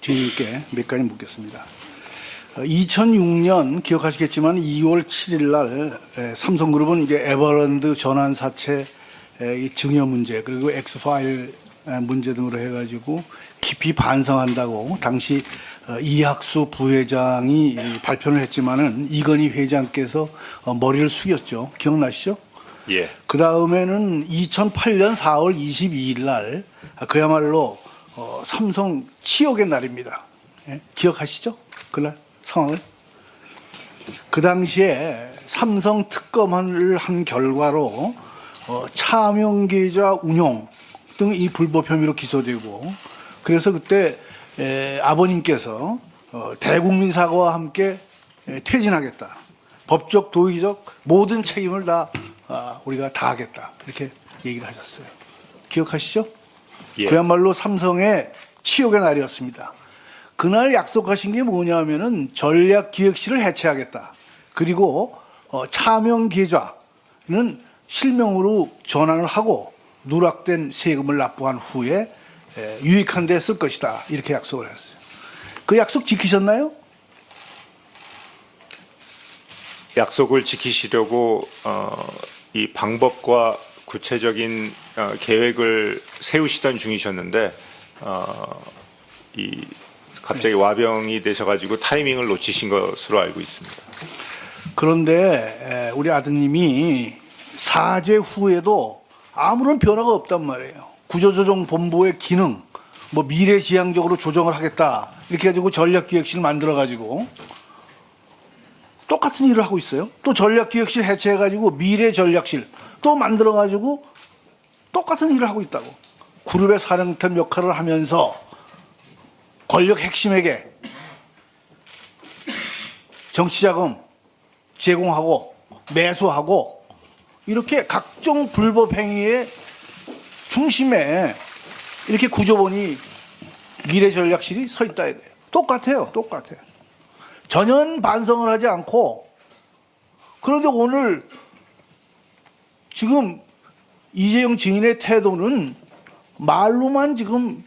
주인님께 몇 가지 묻겠습니다. 2006년 기억하시겠지만 2월 7일 날 삼성그룹은 이제 에버랜드 전환 사채 증여 문제 그리고 엑스파일 문제 등으로 해가지고 깊이 반성한다고 당시 이학수 부회장이 발표를 했지만은 이건희 회장께서 머리를 숙였죠. 기억나시죠? 예. 그 다음에는 2008년 4월 22일 날 그야말로 삼성 치욕의 날입니다. 예? 기억하시죠? 그날 상황을? 그 당시에 삼성 특검을 한 결과로 차명계좌 운용 등 이 불법 혐의로 기소되고 그래서 그때 아버님께서 대국민 사과와 함께 퇴진하겠다. 법적 도의적 모든 책임을 다 우리가 다 하겠다. 이렇게 얘기를 하셨어요. 기억하시죠? 예. 그야말로 삼성의 치욕의 날이었습니다. 그날 약속하신 게 뭐냐면은 전략기획실을 해체하겠다. 그리고 차명 계좌는 실명으로 전환을 하고 누락된 세금을 납부한 후에 유익한 데 쓸 것이다. 이렇게 약속을 했어요. 그 약속 지키셨나요? 약속을 지키시려고 이 방법과 구체적인 계획을 세우시던 중이셨는데 이 갑자기 와병이 되셔가지고 타이밍을 놓치신 것으로 알고 있습니다. 그런데 우리 아드님이 사죄 후에도 아무런 변화가 없단 말이에요. 구조조정본부의 기능, 뭐 미래지향적으로 조정을 하겠다 이렇게 해가지고 전략기획실 만들어가지고 똑같은 일을 하고 있어요. 또 전략기획실 해체해가지고 미래전략실 또 만들어가지고 똑같은 일을 하고 있다고. 그룹의 사령탑 역할을 하면서 권력 핵심에게 정치자금 제공하고 매수하고 이렇게 각종 불법 행위의 중심에 이렇게 구조본이 미래전략실이 서 있다 이거예요. 똑같아요. 똑같아요. 전혀 반성을 하지 않고 그런데 오늘 지금 이재용 증인의 태도는 말로만 지금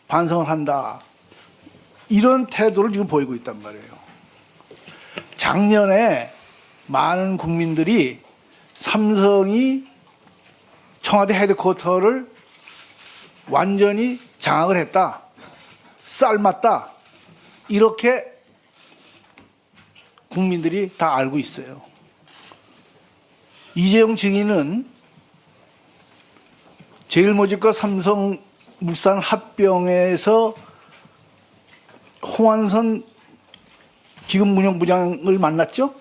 반성을 한다. 이런 태도를 지금 보이고 있단 말이에요. 작년에 많은 국민들이 삼성이 청와대 헤드쿼터를 완전히 장악을 했다. 삶았다. 이렇게 국민들이 다 알고 있어요. 이재용 증인은 제일모직과 삼성물산 합병에서 홍완선 기금운용부장을 만났죠?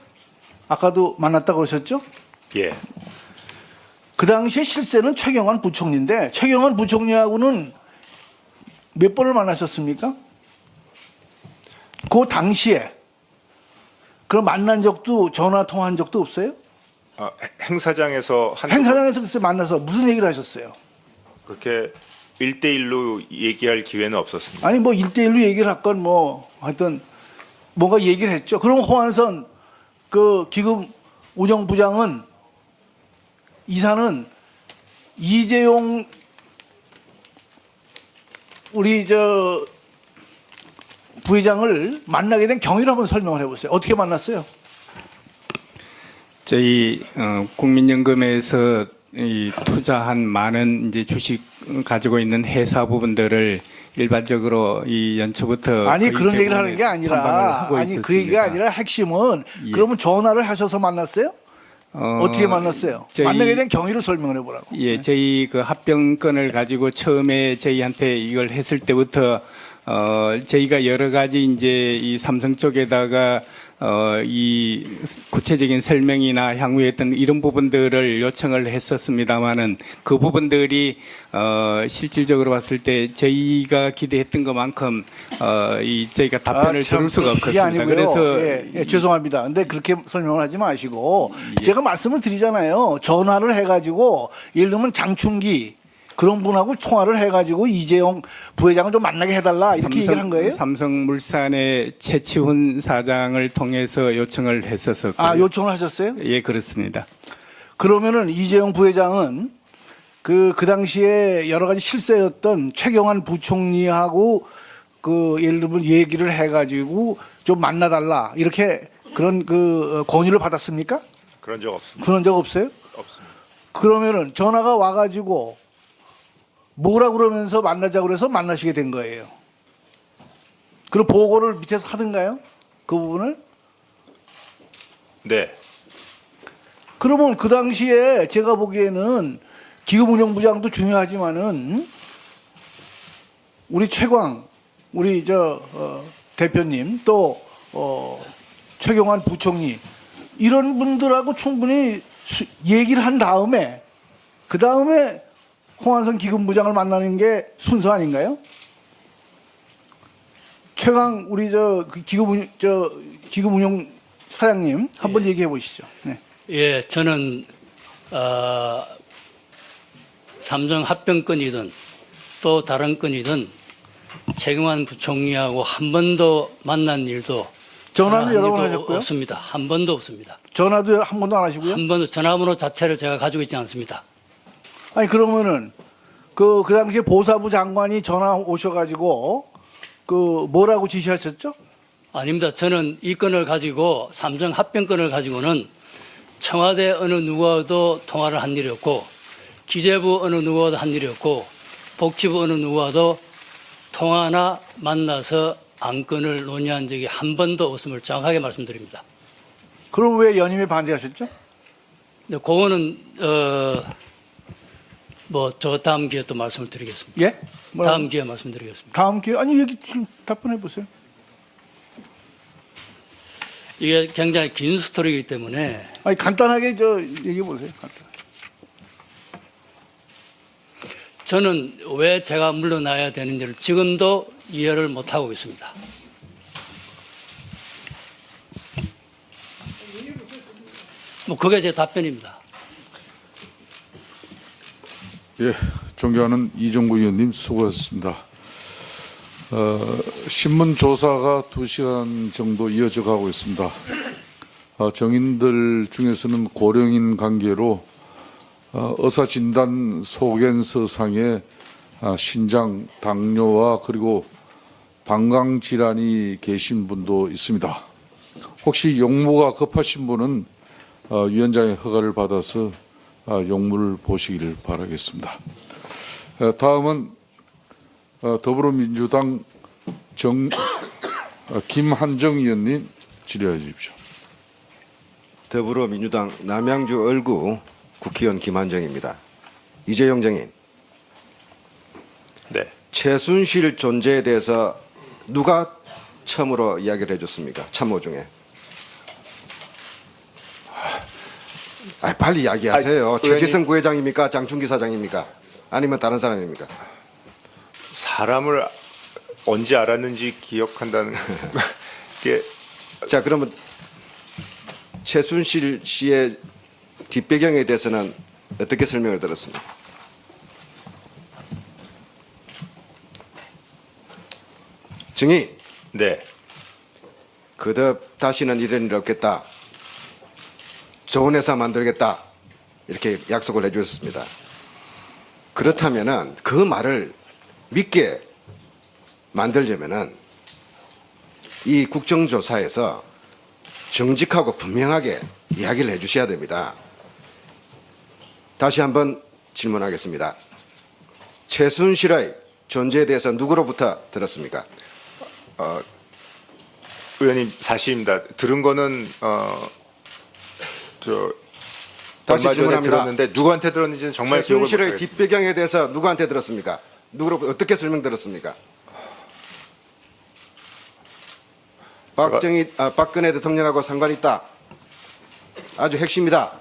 아까도 만났다고 그러셨죠? 예. 그 당시에 실세는 최경환 부총리인데 최경환 부총리하고는 몇 번을 만나셨습니까? 그 당시에 그럼 만난 적도 전화 통화한 적도 없어요? 행사장에서 행사장에서 글쎄 만나서 무슨 얘기를 하셨어요? 그렇게 1대1로 얘기할 기회는 없었습니다. 아니 뭐 1대1로 얘기를 할건 뭐 하여튼 뭔가 얘기를 했죠. 그럼 홍한선 그 기금 운영부장은 이사는 이재용 우리 저 부회장을 만나게 된 경위를 한번 설명을 해보세요. 어떻게 만났어요? 저희 국민연금에서 이 투자한 많은 이제 주식 가지고 있는 회사 부분들을 일반적으로 이 연초부터 아니 그런 얘기를 하는 게 탐방을 아니라 하고 아니 그 있었습니다. 얘기가 아니라 핵심은 예. 그러면 전화를 하셔서 만났어요? 어떻게 만났어요? 저희- 만나게 된 경위를 설명을 해보라고. 예, 저희 그 합병건을 가지고 처음에 저희한테 이걸 했을 때부터 저희가 여러 가지 이제 이 삼성 쪽에다가 이 구체적인 설명이나 향후에 어떤 이런 부분들을 요청을 했었습니다만은 그 부분들이 실질적으로 봤을 때 저희가 기대했던 것만큼 이 저희가 답변을 들을 수가 그게 없었습니다. 아니고요. 그래서 죄송합니다. 근데 그렇게 설명을 하지 마시고 제가 말씀을 드리잖아요. 전화를 해가지고 예를 들면 장충기 그런 분하고 통화를 해가지고 이재용 부회장을 좀 만나게 해달라 이렇게 얘기를 한 거예요? 삼성물산의 최치훈 사장을 통해서 요청을 했었었고요. 아 요청을 하셨어요? 예, 그렇습니다. 그러면은 이재용 부회장은 그 당시에 여러 가지 실세였던 최경환 부총리하고 그 예를 들면 얘기를 해가지고 좀 만나달라 이렇게 그런 그 권유를 받았습니까? 그런 적 없습니다. 그런 적 없어요? 없습니다. 그러면은 전화가 와가지고 뭐라 그러면서 만나자고 그래서 만나시게 된 거예요. 그럼 보고를 밑에서 하던가요? 그 부분을? 네. 그러면 그 당시에 제가 보기에는 기금운용부장도 중요하지만은 우리 최광 우리 대표님 또 최경환 부총리 이런 분들하고 충분히 얘기를 한 다음에 그 다음에 홍한선 기금부장을 만나는 게 순서 아닌가요? 최강 우리 기금운용 사장님 한번 얘기해 보시죠. 네. 예, 저는 삼성 합병건이든 또 다른 건이든 최경환 부총리하고 한 번도 만난 일도 전화는 전화한 여러 번 일도 하셨고요? 없습니다. 한 번도 없습니다. 전화도 한 번도 안 하시고요? 한 번도 전화번호 자체를 제가 가지고 있지 않습니다. 아니 그러면은 그 당시에 보사부 장관이 전화 오셔가지고 그 뭐라고 지시하셨죠? 아닙니다. 저는 이 건을 가지고 삼성 합병건을 가지고는 청와대 어느 누구와도 통화를 한 일이 없고 기재부 어느 누구와도 한 일이 없고 복지부 어느 누구와도 통화나 만나서 안건을 논의한 적이 한 번도 없음을 정확하게 말씀드립니다. 그럼 왜 연임에 반대하셨죠? 근데 그거는 저 다음 기회에 또 말씀을 드리겠습니다. 예? 뭐라고? 다음 기회에 말씀드리겠습니다. 다음 기회 아니 여기 지금 답변해 보세요. 이게 굉장히 긴 스토리이기 때문에 아니 간단하게 얘기해 보세요. 간단하게. 저는 왜 제가 물러나야 되는지를 지금도 이해를 못하고 있습니다. 그게 제 답변입니다. 예, 존경하는 이정구 의원님 수고하셨습니다. 신문 조사가 2시간 정도 이어져 가고 있습니다. 정인들 중에서는 고령인 관계로 의사진단 소견서상에 신장, 당뇨와 그리고 방광질환이 계신 분도 있습니다. 혹시 용무가 급하신 분은 위원장의 허가를 받아서 용무를 보시기를 바라겠습니다. 다음은 더불어민주당 김한정 의원님 질의해 주십시오. 더불어민주당 남양주 얼구 국회의원 김한정입니다. 이재용 정인, 네. 최순실 존재에 대해서 누가 처음으로 이야기를 해줬습니까? 참모 중에. 빨리 이야기하세요. 최기성 부회장입니까? 장충기 사장입니까? 아니면 다른 사람입니까? 사람을 언제 알았는지 기억한다는 게 자, 그러면 최순실 씨의 뒷배경에 대해서는 어떻게 설명을 들었습니까? 증인, 네. 거듭 다시는 이런 일 없겠다. 좋은 회사 만들겠다. 이렇게 약속을 해주셨습니다. 그렇다면은 그 말을 믿게 만들려면은 이 국정조사에서 정직하고 분명하게 이야기를 해주셔야 됩니다. 다시 한번 질문하겠습니다. 최순실의 존재에 대해서 누구로부터 들었습니까? 의원님 사실입니다. 들은 거는 다시 얼마 전에 질문합니다. 들었는데 누구한테 들었는지는 정말 기억을 최순실의 못하겠습니다. 뒷배경에 대해서 누구한테 들었습니까? 누구로 어떻게 설명 들었습니까? 박근혜 대통령하고 상관 있다. 아주 핵심이다.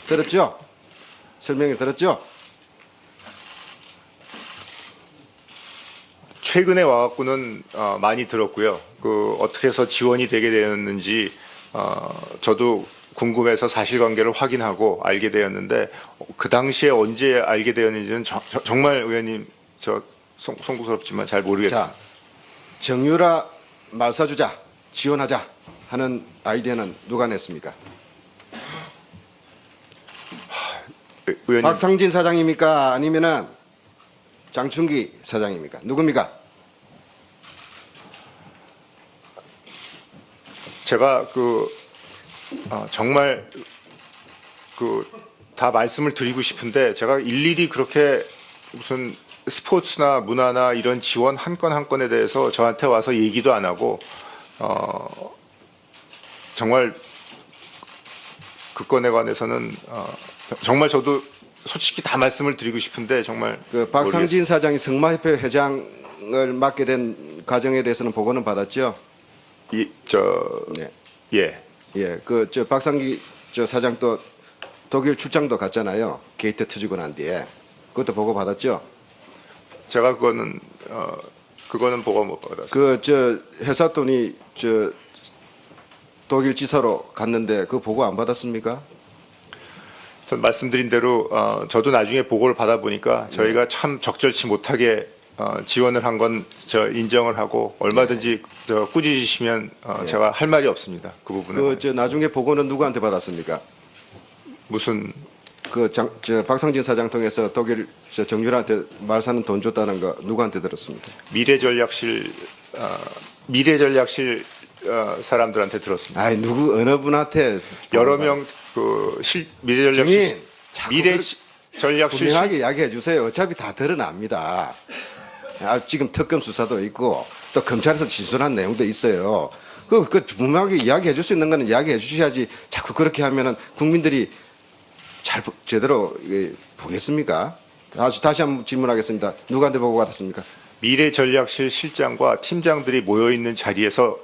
들었죠? 설명을 들었죠? 최근에 와갖고는 많이 들었고요. 어떻게 해서 지원이 되게 되었는지 저도 궁금해서 사실관계를 확인하고 알게 되었는데 그 당시에 언제 알게 되었는지는 정말 의원님 송구스럽지만 잘 모르겠습니다. 자, 정유라 말사주자, 지원하자 하는 아이디어는 누가 냈습니까? 의원님 박상진 사장입니까? 아니면은 장충기 사장입니까? 누굽니까? 제가 정말 다 말씀을 드리고 싶은데 제가 일일이 그렇게 무슨 스포츠나 문화나 이런 지원 한 건 한 건에 대해서 저한테 와서 얘기도 안 하고 정말 그 건에 관해서는 정말 저도 솔직히 다 말씀을 드리고 싶은데 정말 그 박상진 사장이 성마협회 회장을 맡게 된 과정에 대해서는 보고는 받았죠? 네. 예. 예, 저 박상기 저 사장 또 독일 출장도 갔잖아요. 게이트 터지고 난 뒤에 그것도 보고 받았죠. 제가 그거는 보고 못 받았어요. 그 저 회사 돈이 저 독일 지사로 갔는데 그 보고 안 받았습니까? 전 말씀드린 대로 저도 나중에 보고를 받아 보니까 저희가 참 적절치 못하게 지원을 한 건 저 인정을 하고 얼마든지 저 꾸짖으시면 제가 할 말이 없습니다. 그 부분은 그 저 나중에 보고는 누구한테 받았습니까? 무슨 저 박상진 사장 통해서 독일 저 정유라한테 말사는 돈 줬다는 거 누구한테 들었습니까? 미래전략실 사람들한테 들었습니다. 아이 누구 어느 분한테 여러 명 미래전략실 증인 자꾸 미래전략실 분명하게 이야기해 주세요. 어차피 다 드러납니다. 지금 특검 수사도 있고 또 검찰에서 진술한 내용도 있어요. 그 분명하게 이야기해 줄 수 있는 거는 이야기해 주셔야지 자꾸 그렇게 하면은 국민들이 제대로 보겠습니까? 다시 한번 질문하겠습니다. 누구한테 보고 받았습니까? 미래전략실 실장과 팀장들이 모여 있는 자리에서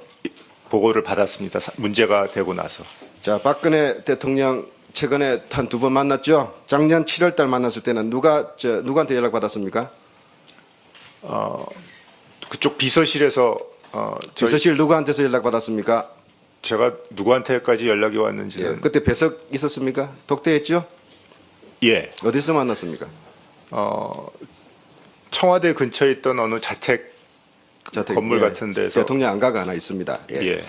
보고를 받았습니다. 문제가 되고 나서. 자, 박근혜 대통령 최근에 한 두 번 만났죠? 작년 7월 달 만났을 때는 누구한테 연락 받았습니까? 그쪽 비서실에서 비서실 누구한테서 연락 받았습니까? 제가 누구한테까지 연락이 예, 왔는지는 그때 배석 있었습니까? 독대했죠? 예. 어디서 만났습니까? 청와대 근처에 있던 어느 자택 건물 예, 같은 데서 대통령 안가가 하나 있습니다. 예. 예.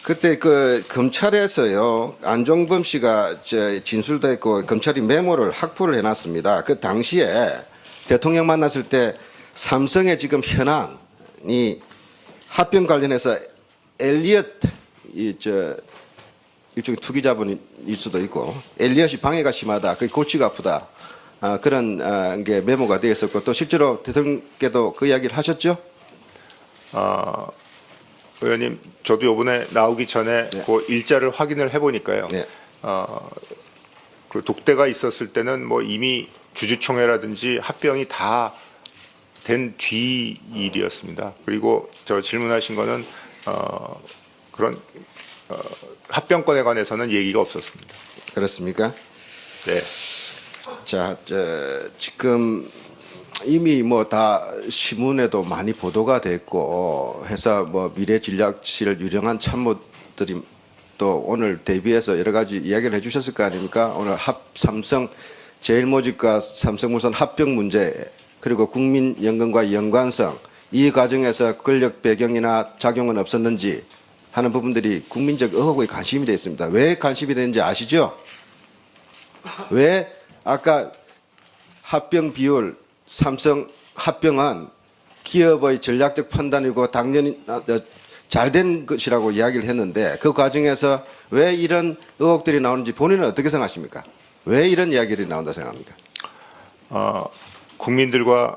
그때 그 검찰에서요 안종범 씨가 진술도 했고 검찰이 메모를 확보를 해놨습니다. 그 당시에 대통령 만났을 때 삼성의 지금 현안이 합병 관련해서 엘리엇 일종의 투기 자본일 수도 있고 엘리엇이 방해가 심하다, 그 골치가 아프다 그런 게 메모가 되어 있었고 또 실제로 대통령께도 그 이야기를 하셨죠? 의원님, 저도 이번에 나오기 전에 네. 그 일자를 확인을 해보니까요. 네. 그 독대가 있었을 때는 뭐 이미 주주총회라든지 합병이 다 된 뒤 일이었습니다. 그리고 저 질문하신 거는 그런 합병권에 관해서는 얘기가 없었습니다. 그렇습니까? 네. 자, 지금 이미 뭐 다 신문에도 많이 보도가 됐고 회사 뭐 미래전략실 유력한 참모들이 또 오늘 대비해서 여러 가지 이야기를 해주셨을 거 아닙니까? 오늘 삼성 제일모직과 삼성물산 합병 문제 그리고 국민연금과 연관성 이 과정에서 권력 배경이나 작용은 없었는지 하는 부분들이 국민적 의혹에 관심이 되어 있습니다. 왜 관심이 되는지 아시죠? 왜 아까 합병 비율 삼성 합병은 기업의 전략적 판단이고 당연히 잘된 것이라고 이야기를 했는데 그 과정에서 왜 이런 의혹들이 나오는지 본인은 어떻게 생각하십니까? 왜 이런 이야기들이 나온다 생각합니까? 국민들과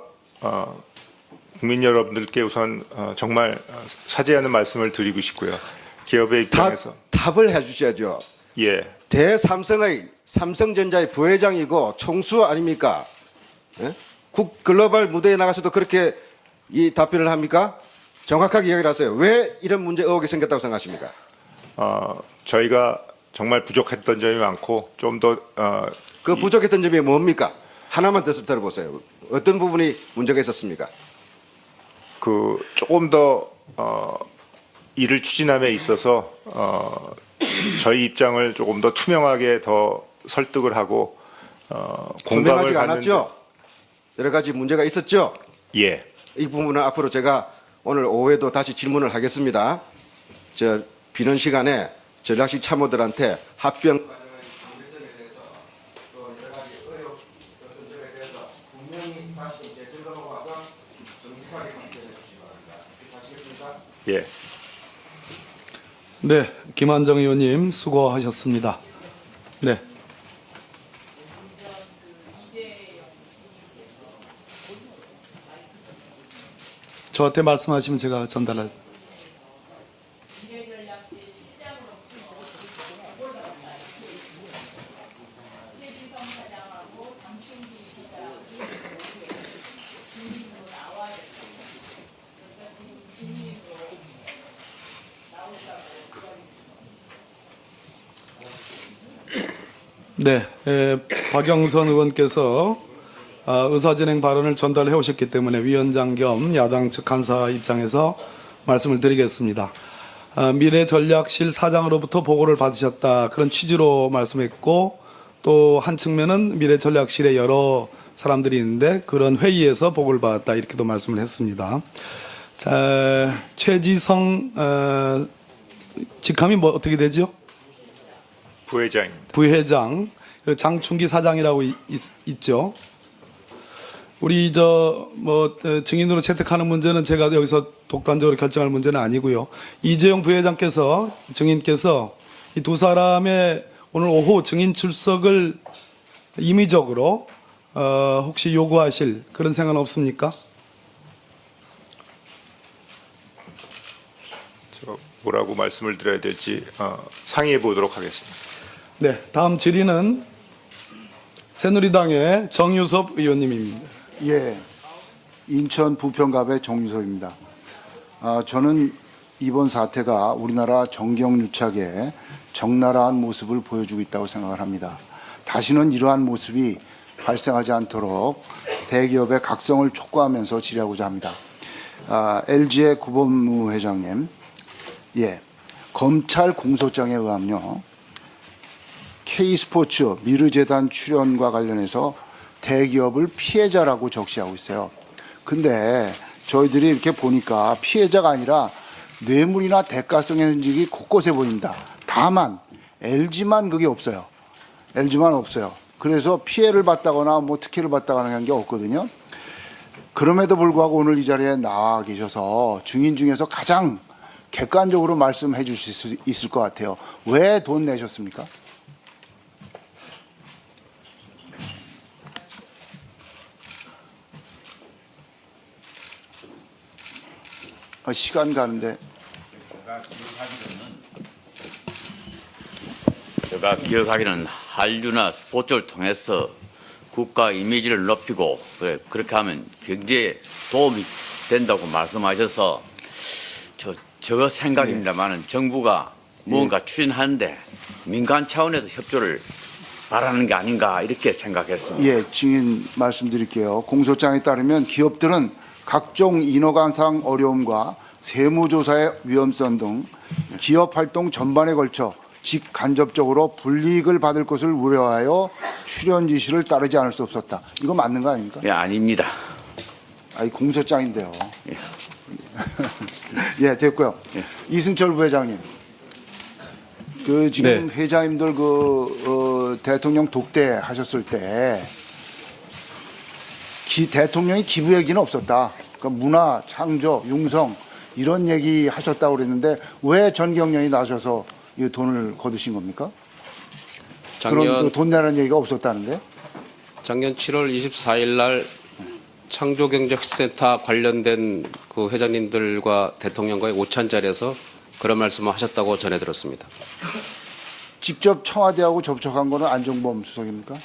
국민 여러분들께 우선 정말 사죄하는 말씀을 드리고 싶고요. 기업의 입장에서 답을 해주셔야죠. 예. 대삼성의 삼성전자의 부회장이고 총수 아닙니까? 예? 글로벌 무대에 나가서도 그렇게 이 답변을 합니까? 정확하게 이야기를 하세요. 왜 이런 문제 의혹이 생겼다고 생각하십니까? 저희가 정말 부족했던 점이 많고 좀 더 그 부족했던 점이 뭡니까? 하나만 더 들어보세요. 어떤 부분이 문제가 있었습니까? 조금 더 일을 추진함에 있어서 저희 입장을 조금 더 투명하게 더 설득을 하고 공감을 투명하지가 갖는 않았죠? 여러 가지 문제가 있었죠? 예. 이 부분은 앞으로 제가 오늘 오후에도 다시 질문을 하겠습니다. 비는 시간에 전략식 참모들한테 합병 과정의 문제점에 대해서 또 여러 가지 의혹 어떤 점에 대해서 분명히 다시 재점검하고 와서 정직하게 답변해 주시기 바랍니다. 아시겠습니까? 예. 네, 김한정 의원님 수고하셨습니다. 네. 저한테 말씀하시면 제가 전달할. 네, 박영선 의원께서 의사진행 발언을 전달해 오셨기 때문에 위원장 겸 야당 측 간사 입장에서 말씀을 드리겠습니다. 미래전략실 사장으로부터 보고를 받으셨다 그런 취지로 말씀했고 또 한 측면은 미래전략실에 여러 사람들이 있는데 그런 회의에서 보고를 받았다 이렇게도 말씀을 했습니다. 자, 최지성 직함이 뭐 어떻게 되죠? 부회장입니다. 부회장, 장충기 사장이라고 있죠. 우리 증인으로 채택하는 문제는 제가 여기서 독단적으로 결정할 문제는 아니고요. 이재용 부회장께서 증인께서 이 두 사람의 오늘 오후 증인 출석을 임의적으로 혹시 요구하실 그런 생각은 없습니까? 뭐라고 말씀을 드려야 될지 상의해 보도록 하겠습니다. 네, 다음 질의는 새누리당의 정유섭 의원님입니다. 예, 인천 부평갑의 정유섭입니다. 저는 이번 사태가 우리나라 정경유착의 적나라한 모습을 보여주고 있다고 생각을 합니다. 다시는 이러한 모습이 발생하지 않도록 대기업의 각성을 촉구하면서 질의하고자 합니다. LG의 구본무 회장님, 예, 검찰 공소장에 의하면요, K스포츠 미르재단 출연과 관련해서 대기업을 피해자라고 적시하고 있어요. 근데 저희들이 이렇게 보니까 피해자가 아니라 뇌물이나 대가성의 흔적이 곳곳에 보입니다. 다만 LG만 그게 없어요. LG만 없어요. 그래서 피해를 봤다거나 뭐 특혜를 봤다거나 하는 게 없거든요. 그럼에도 불구하고 오늘 이 자리에 나와 계셔서 증인 중에서 가장 객관적으로 말씀해 주실 수 있을 것 같아요. 왜 돈 내셨습니까? 시간 가는데. 제가 기억하기는 한류나 스포츠를 통해서 국가 이미지를 높이고 그렇게 하면 경제에 도움이 된다고 말씀하셔서 저 생각입니다만은 정부가 무언가 추진하는데 민간 차원에서 협조를 바라는 게 아닌가 이렇게 생각했습니다. 예, 증인 말씀드릴게요. 공소장에 따르면 기업들은 각종 인허가상 어려움과 세무조사의 위험성 등 기업 활동 전반에 걸쳐 직간접적으로 불이익을 받을 것을 우려하여 출연 지시를 따르지 않을 수 없었다. 이거 맞는 거 아닙니까? 예, 아닙니다. 아이 공소장인데요. 예. 예, 됐고요. 예. 이승철 부회장님, 그 지금 회장님들 대통령 독대 하셨을 때 대통령이 기부 얘기는 없었다. 그러니까 문화, 창조, 융성 이런 얘기 하셨다고 그랬는데 왜 전경련이 나셔서 이 돈을 거두신 겁니까? 그런 돈 내라는 얘기가 없었다는데? 작년 7월 24일 날 창조경제센터 관련된 그 회장님들과 대통령과의 오찬 자리에서 그런 말씀을 하셨다고 전해 들었습니다. 직접 청와대하고 접촉한 거는 안종범 수석입니까?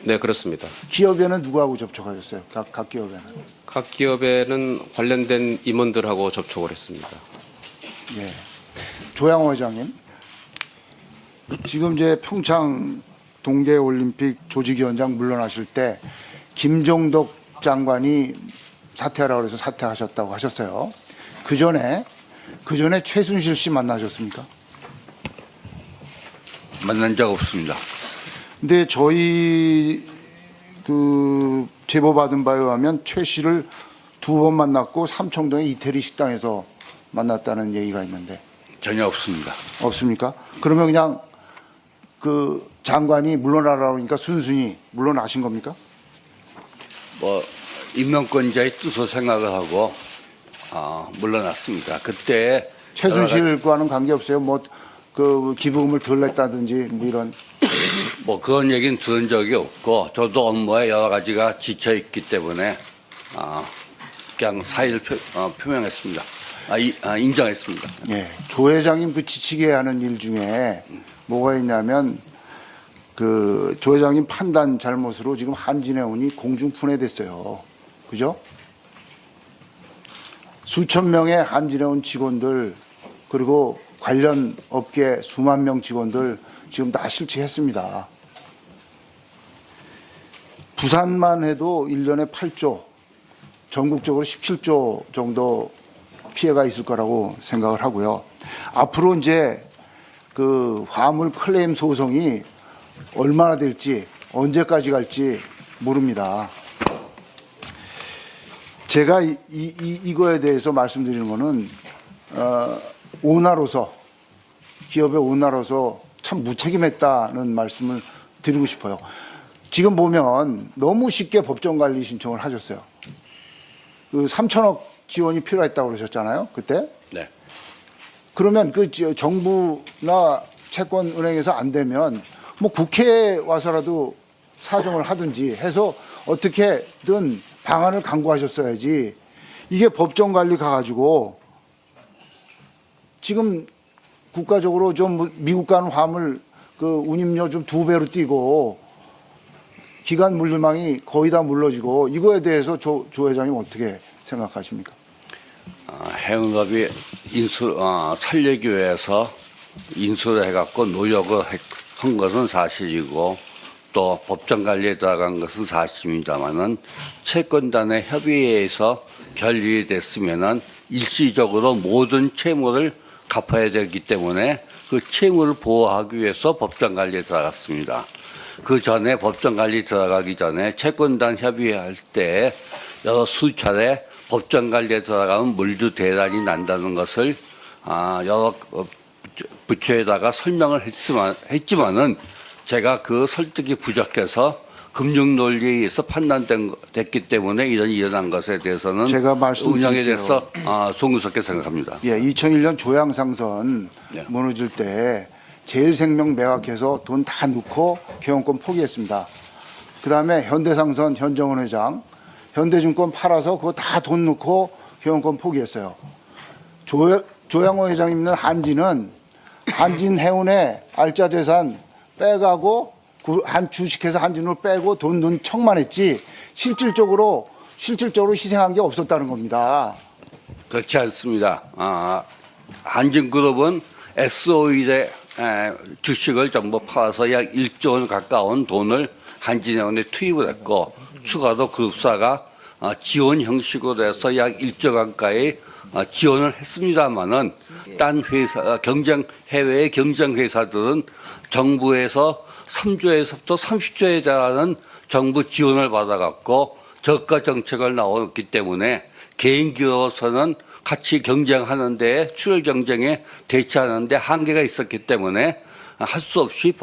네, 그렇습니다. 기업에는 누구하고 접촉하셨어요? 각 기업에는? 각 기업에는 관련된 임원들하고 접촉을 했습니다. 예. 조양호 회장님, 지금 이제 평창 동계올림픽 조직위원장 물러나실 때 김종덕 장관이 사퇴하라고 해서 사퇴하셨다고 하셨어요. 그 전에 최순실 씨 만나셨습니까? 만난 적 없습니다. 근데 저희 제보 받은 바에 의하면 최 씨를 2번 만났고 삼청동의 이태리 식당에서 만났다는 얘기가 있는데 전혀 없습니다. 없습니까? 그러면 그냥 그 장관이 물러나라고 하니까 순순히 물러나신 겁니까? 임명권자의 뜻을 생각을 하고 물러났습니다. 그때 최순실과는 관계 없어요. 뭐 그 기부금을 덜 냈다든지 뭐 이런. 뭐 그런 얘기는 들은 적이 없고 저도 업무에 여러 가지가 지쳐 있기 때문에 그냥 사의를 표명했습니다. 인정했습니다. 예, 조 회장님 그 지치게 하는 일 중에 뭐가 있냐면 그 조 회장님 판단 잘못으로 지금 한진해운이 공중 분해됐어요. 그죠? 수천 명의 한진해운 직원들 그리고 관련 업계 수만 명 직원들 지금 다 실직했습니다. 부산만 해도 1년에 8조, 전국적으로 17조 정도 피해가 있을 거라고 생각을 하고요. 앞으로 이제 그 화물 클레임 소송이 얼마나 될지, 언제까지 갈지 모릅니다. 제가 이거에 대해서 말씀드리는 거는 오너로서, 기업의 오너로서 참 무책임했다는 말씀을 드리고 싶어요. 지금 보면 너무 쉽게 법정관리 신청을 하셨어요. 그 3천억 지원이 필요했다고 그러셨잖아요, 그때? 네. 그러면 그 정부나 채권은행에서 안 되면 뭐 국회에 와서라도 사정을 하든지 해서 어떻게든 방안을 강구하셨어야지. 이게 법정관리 가가지고 지금 국가적으로 좀 미국 간 화물 그 운임료 좀 2배로 뛰고 기간 물류망이 거의 다 물러지고 이거에 대해서 조 회장님 어떻게 생각하십니까? 해운업이 살리기 위해서 인수를 해갖고 노력을 한 것은 사실이고 또 법정 관리에 들어간 것은 사실입니다만은 채권단의 협의회에서 결의이 됐으면은 일시적으로 모든 채무를 갚아야 되기 때문에 그 채무를 보호하기 위해서 법정 관리에 들어갔습니다. 그 전에 법정 관리 들어가기 전에 채권단 협의할 때 여러 수차례 법정 관리에 들어가면 물주 대란이 난다는 것을 여러 부처에다가 설명을 했지만은 제가 그 설득이 부족해서 금융 논리에 의해서 판단됐기 때문에 이런 일어난 것에 대해서는 제가 운영에 대해서 송구스럽게 생각합니다. 예, 2001년 조양상선 네. 무너질 때 제일생명 매각해서 돈 다 넣고 경영권 포기했습니다. 그다음에 현대상선 현정원 회장 현대증권 팔아서 그거 다 돈 넣고 경영권 포기했어요. 조양호 회장 있는 한진해운의 알짜 재산 빼가고 한 주식회사 한진을 빼고 돈 넣은 척만 했지 실질적으로 희생한 게 없었다는 겁니다. 그렇지 않습니다. 한진그룹은 S-오일의 주식을 전부 팔아서 약 1조 원 가까운 돈을 한진해운에 투입을 했고 추가로 그룹사가 지원 형식으로 해서 약 1조 가까이 지원을 했습니다만은 딴 회사 해외의 경쟁 회사들은 정부에서 3조에서부터 30조에 달하는 정부 지원을 받아갖고 저가 정책을 나왔기 때문에 개인 기업으로서는 같이 경쟁하는데 출혈 경쟁에 대처하는데 한계가 있었기 때문에 할 수 없이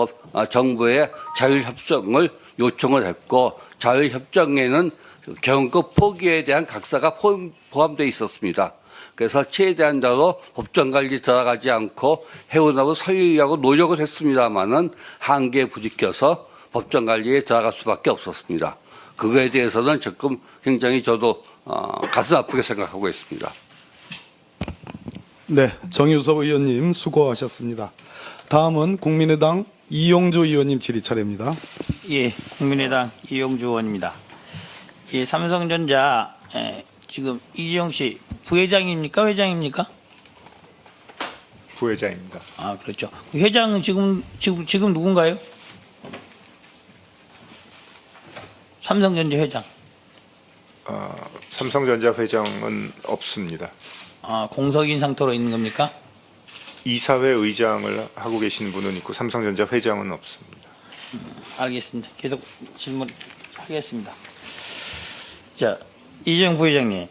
정부의 자율협정을 요청을 했고 자율협정에는 경영권 포기에 대한 각서가 포함되어 있었습니다. 그래서 최대한적으로 법정관리 들어가지 않고 해운업을 살리려고 노력을 했습니다마는 한계에 부딪혀서 법정관리에 들어갈 수밖에 없었습니다. 그거에 대해서는 조금 굉장히 저도 가슴 아프게 생각하고 있습니다. 네, 정유섭 의원님 수고하셨습니다. 다음은 국민의당 이용주 의원님 질의 차례입니다. 예, 국민의당 이용주 의원입니다. 예, 삼성전자 지금 이재용 씨 부회장입니까 회장입니까? 부회장입니다. 아 그렇죠. 그 회장은 지금 누군가요? 삼성전자 회장. 삼성전자 회장은 없습니다. 아 공석인 상태로 있는 겁니까? 이사회 의장을 하고 계신 분은 있고 삼성전자 회장은 없습니다. 알겠습니다. 계속 질문하겠습니다. 자, 이재용 부회장님,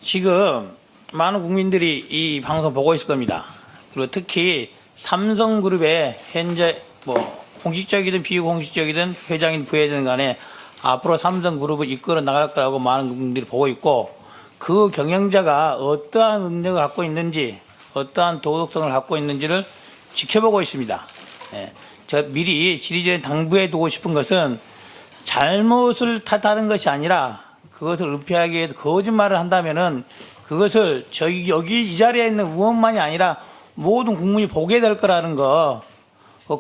지금 많은 국민들이 이 방송 보고 있을 겁니다. 그리고 특히 삼성그룹의 현재 뭐 공식적이든 비공식적이든 회장인 부회장인 간에 앞으로 삼성그룹을 이끌어 나갈 거라고 많은 국민들이 보고 있고 그 경영자가 어떠한 능력을 갖고 있는지 어떠한 도덕성을 갖고 있는지를 지켜보고 있습니다. 예. 저 미리 지리전에 당부해 두고 싶은 것은 잘못을 탓하는 것이 아니라 그것을 은폐하기 위해서 거짓말을 한다면은 그것을 저희 여기 이 자리에 있는 의원만이 아니라 모든 국민이 보게 될 거라는 거.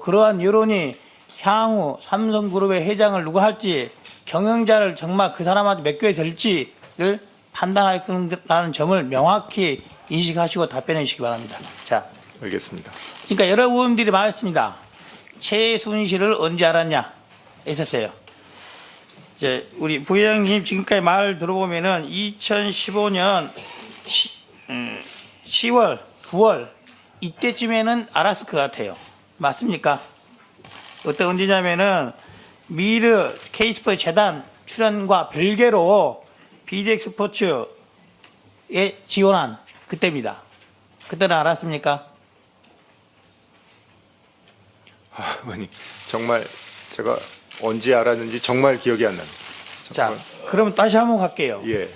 그러한 여론이 향후 삼성그룹의 회장을 누가 할지 경영자를 정말 그 사람한테 맡겨야 될지를 판단할 거라는 점을 명확히 인식하시고 답변해 주시기 바랍니다. 자, 알겠습니다. 그러니까 여러 의원들이 말했습니다. 최순실을 언제 알았냐 했었어요. 이제 우리 부회장님 지금까지 말 들어보면은 2015년 10월, 9월 이때쯤에는 알았을 것 같아요. 맞습니까? 어떤 언제냐면은 미르 K스포츠 재단 출연과 별개로 BDX 스포츠에 지원한 그때입니다. 그때는 알았습니까? 의원님, 정말 제가 언제 알았는지 정말 기억이 안 납니다. 자, 그럼 다시 한번 갈게요. 예,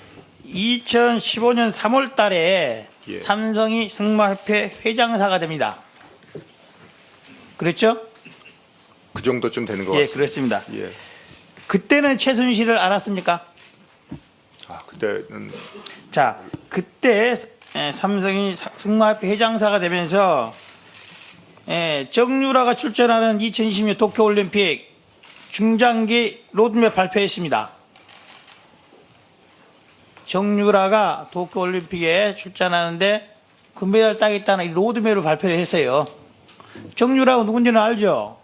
2015년 3월 달에 예. 삼성이 승마협회 회장사가 됩니다. 그렇죠? 그 정도쯤 되는 것 예, 같습니다. 그렇습니다. 예. 그때는 최순실을 알았습니까? 그때는 자, 그때 삼성이 승마협회 회장사가 되면서 정유라가 출전하는 2020년 도쿄올림픽 중장기 로드맵 발표했습니다. 정유라가 도쿄올림픽에 출전하는데 금메달 따겠다는 이 로드맵을 발표를 했어요. 정유라가 누군지는 알죠?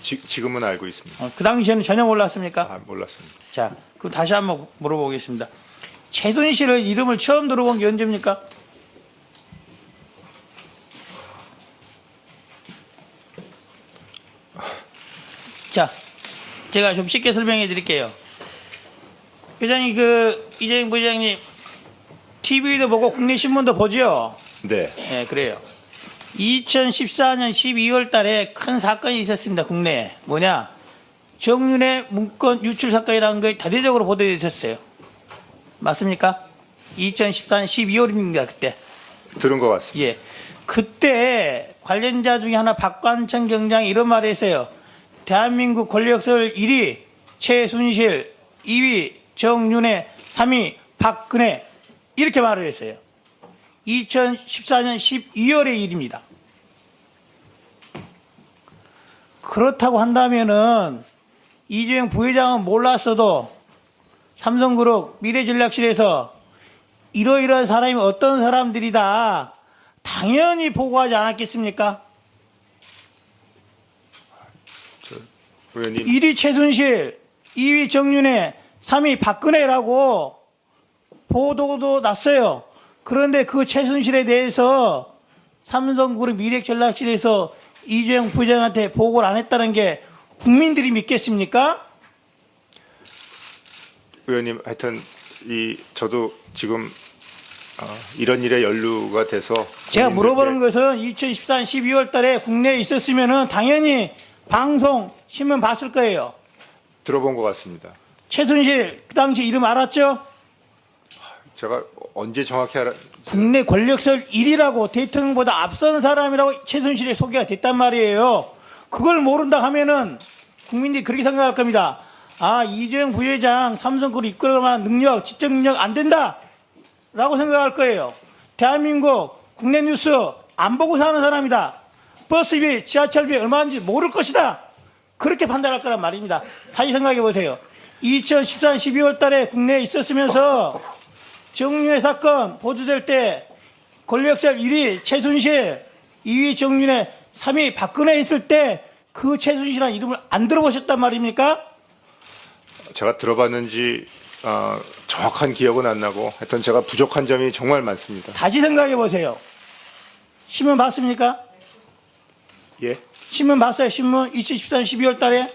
지금은 알고 있습니다. 그 당시에는 전혀 몰랐습니까? 몰랐습니다. 자, 그럼 다시 한번 물어보겠습니다. 최순실의 이름을 처음 들어본 게 언제입니까? 자, 제가 좀 쉽게 설명해 드릴게요. 회장님, 이재용 부회장님, TV도 보고 국내 신문도 보죠? 네. 네, 그래요. 2014년 12월 달에 큰 사건이 있었습니다, 국내에. 뭐냐? 정윤의 문건 유출 사건이라는 게 대대적으로 보도되어 있었어요. 맞습니까? 2014년 12월입니다, 그때. 들은 것 같습니다. 예. 그때 관련자 중에 하나 박관청 경장이 이런 말을 했어요. 대한민국 권력설 1위 최순실, 2위 정윤회, 3위 박근혜. 이렇게 말을 했어요. 2014년 12월의 일입니다. 그렇다고 한다면은 이재용 부회장은 몰랐어도 삼성그룹 미래전략실에서 이러이러한 사람이 어떤 사람들이다 당연히 보고하지 않았겠습니까? 의원님, 1위 최순실, 2위 정윤회, 3위 박근혜라고 보도도 났어요. 그런데 그 최순실에 대해서 삼성그룹 미래전략실에서 이재용 부회장한테 보고를 안 했다는 게 국민들이 믿겠습니까? 의원님, 하여튼 저도 지금 이런 일에 연루가 돼서 제가 물어보는 것은 2014년 12월 달에 국내에 있었으면은 당연히 방송, 신문 봤을 거예요. 들어본 것 같습니다. 최순실 그 당시 이름 알았죠? 제가 언제 정확히 국내 권력설 1위라고 대통령보다 앞서는 사람이라고 최순실이 소개가 됐단 말이에요. 그걸 모른다 하면은 국민들이 그렇게 생각할 겁니다. 아, 이재용 부회장 삼성그룹 이끌어갈 만한 능력, 지적 능력 안 된다 라고 생각할 거예요. 대한민국 국내 뉴스 안 보고 사는 사람이다. 버스비, 지하철비 얼마인지 모를 것이다. 그렇게 판단할 거란 말입니다. 다시 생각해 보세요. 2014년 12월 달에 국내에 있었으면서 정윤회 사건 보도될 때 권력설 1위 최순실, 2위 정윤회, 3위 박근혜 있을 때 그 최순실이라는 이름을 안 들어보셨단 말입니까? 제가 들어봤는지 정확한 기억은 안 나고 하여튼 제가 부족한 점이 정말 많습니다. 다시 생각해 보세요. 신문 봤습니까? 예? 신문 봤어요? 신문 2014년 12월 달에?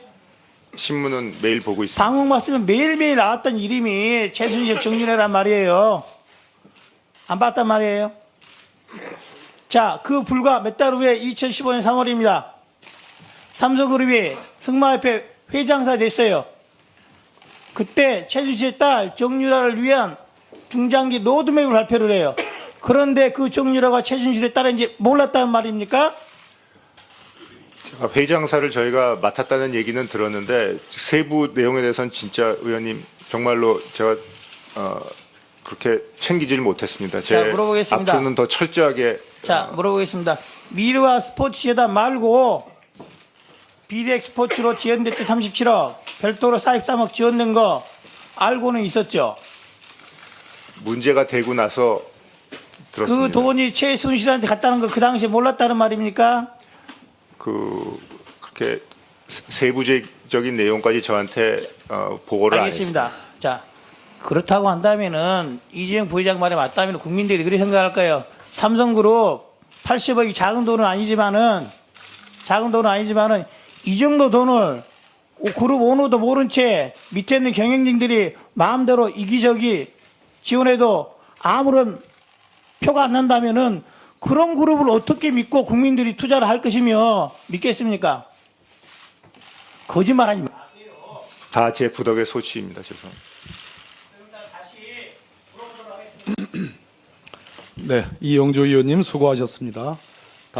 신문은 매일 보고 있습니다. 방송 봤으면 매일매일 나왔던 이름이 최순실 정윤회란 말이에요. 안 봤단 말이에요. 자, 그 불과 몇 달 후에 2015년 3월입니다. 삼성그룹이 승마협회 회장사 됐어요. 그때 최순실의 딸 정유라를 위한 중장기 로드맵을 발표를 해요. 그런데 그 정유라가 최순실에 따라 이제 몰랐다는 말입니까? 회장사를 저희가 맡았다는 얘기는 들었는데 세부 내용에 대해서는 진짜 의원님 정말로 제가 그렇게 챙기지를 못했습니다. 제 자, 물어보겠습니다. 앞으로는 더 철저하게. 자, 물어보겠습니다. 미르와 스포츠재단 말고 비덱 스포츠로 지원됐던 37억, 별도로 43억 지원된 거 알고는 있었죠? 문제가 되고 나서 들었습니다. 그 돈이 최순실한테 갔다는 거 그 당시에 몰랐다는 말입니까? 그렇게 세부적인 내용까지 저한테 보고를 안 했습니다. 알겠습니다. 자, 그렇다고 한다면은 이재용 부회장 말에 맞다면 국민들이 그렇게 생각할까요? 삼성그룹 80억이 작은 돈은 아니지만은 이 정도 돈을 그룹 오너도 모른 채 밑에 있는 경영진들이 마음대로 이기적이 지원해도 아무런 표가 안 난다면은 그런 그룹을 어떻게 믿고 국민들이 투자를 할 것이며 믿겠습니까? 거짓말 아닙니까? 다 제 부덕의 소치입니다. 죄송합니다. 네, 이용조 의원님 수고하셨습니다.